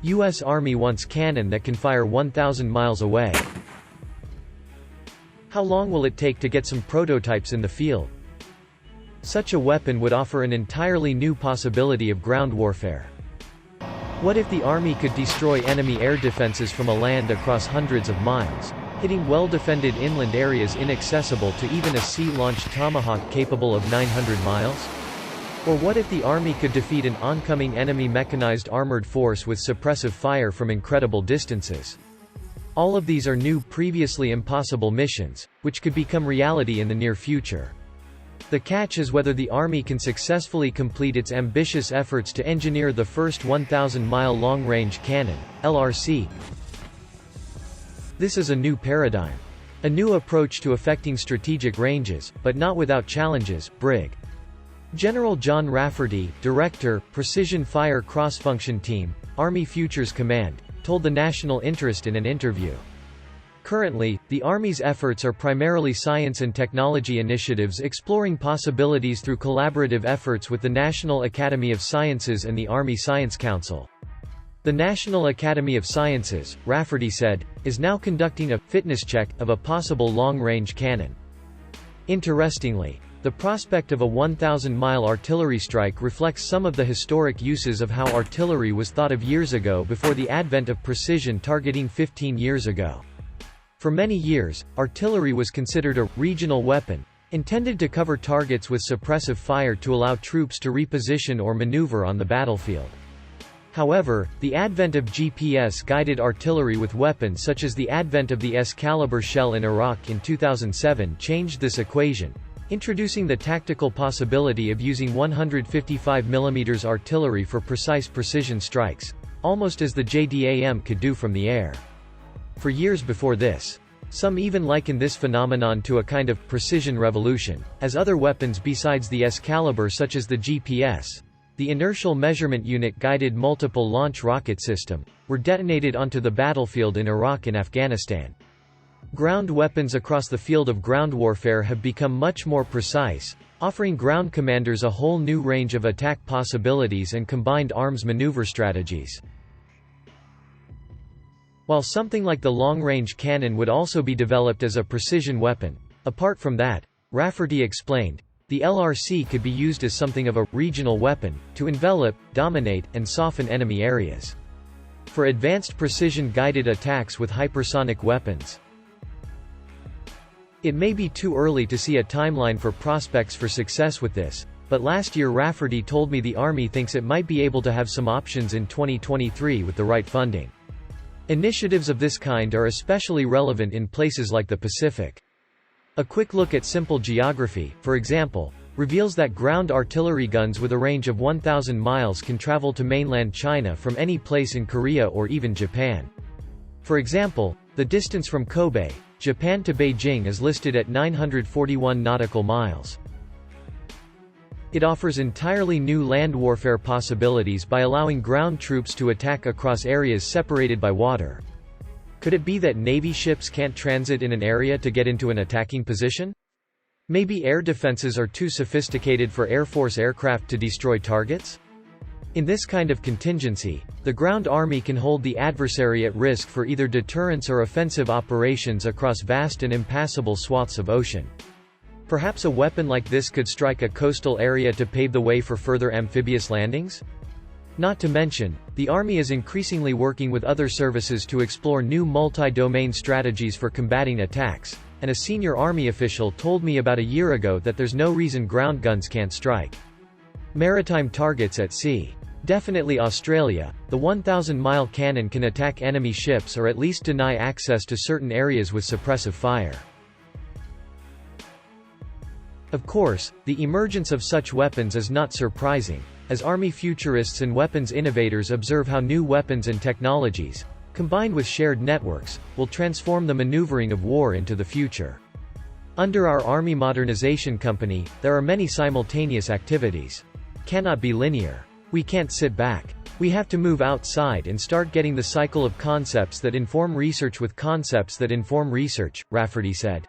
U.S. Army wants cannon that can fire 1,000 miles away. How long will it take to get some prototypes in the field? Such a weapon would offer an entirely new possibility of ground warfare. What if the Army could destroy enemy air defenses from a land across hundreds of miles, hitting well-defended inland areas inaccessible to even a sea-launched Tomahawk capable of 900 miles? Or what if the Army could defeat an oncoming enemy mechanized armored force with suppressive fire from incredible distances? All of these are new, previously impossible missions, which could become reality in the near future. The catch is whether the Army can successfully complete its ambitious efforts to engineer the first 1,000-mile long-range cannon, LRC. This is a new paradigm. A new approach to affecting strategic ranges, but not without challenges. Brig. General John Rafferty, Director, Precision Fire Cross-Function Team, Army Futures Command, told the National Interest in an interview. Currently, the Army's efforts are primarily science and technology initiatives exploring possibilities through collaborative efforts with the National Academy of Sciences and the Army Science Council. The National Academy of Sciences, Rafferty said, is now conducting a fitness check of a possible long-range cannon. Interestingly, the prospect of a 1,000-mile artillery strike reflects some of the historic uses of how artillery was thought of years ago before the advent of precision targeting 15 years ago. For many years, artillery was considered a regional weapon, intended to cover targets with suppressive fire to allow troops to reposition or maneuver on the battlefield. However, the advent of GPS-guided artillery with weapons such as the advent of the S-caliber shell in Iraq in 2007 changed this equation, introducing the tactical possibility of using 155 mm artillery for precise precision strikes, almost as the JDAM could do from the air. For years before this, some even liken this phenomenon to a kind of precision revolution, as other weapons besides the S-caliber such as the GPS, the Inertial Measurement Unit Guided Multiple Launch Rocket System, were detonated onto the battlefield in Iraq and Afghanistan. Ground weapons across the field of ground warfare have become much more precise, offering ground commanders a whole new range of attack possibilities and combined arms maneuver strategies. While something like the long-range cannon would also be developed as a precision weapon, apart from that, Rafferty explained, the LRC could be used as something of a regional weapon, to envelop, dominate, and soften enemy areas. For advanced precision-guided attacks with hypersonic weapons. It may be too early to see a timeline for prospects for success with this, but last year Rafferty told me the Army thinks it might be able to have some options in 2023 with the right funding. Initiatives of this kind are especially relevant in places like the Pacific. A quick look at simple geography, for example, reveals that ground artillery guns with a range of 1,000 miles can travel to mainland China from any place in Korea or even Japan. For example, the distance from Kobe, Japan to Beijing is listed at 941 nautical miles. It offers entirely new land warfare possibilities by allowing ground troops to attack across areas separated by water. Could it be that Navy ships can't transit in an area to get into an attacking position? Maybe air defenses are too sophisticated for Air Force aircraft to destroy targets? In this kind of contingency, the ground army can hold the adversary at risk for either deterrence or offensive operations across vast and impassable swaths of ocean. Perhaps a weapon like this could strike a coastal area to pave the way for further amphibious landings? Not to mention, the Army is increasingly working with other services to explore new multi-domain strategies for combating attacks, and a senior Army official told me about a year ago that there's no reason ground guns can't strike maritime targets at sea. Definitely Australia, the 1,000-mile cannon can attack enemy ships or at least deny access to certain areas with suppressive fire. Of course, the emergence of such weapons is not surprising, as Army futurists and weapons innovators observe how new weapons and technologies, combined with shared networks, will transform the maneuvering of war into the future. Under our Army Modernization Company, there are many simultaneous activities. Cannot be linear. We can't sit back. We have to move outside and start getting the cycle of concepts that inform research with concepts that inform research, Rafferty said.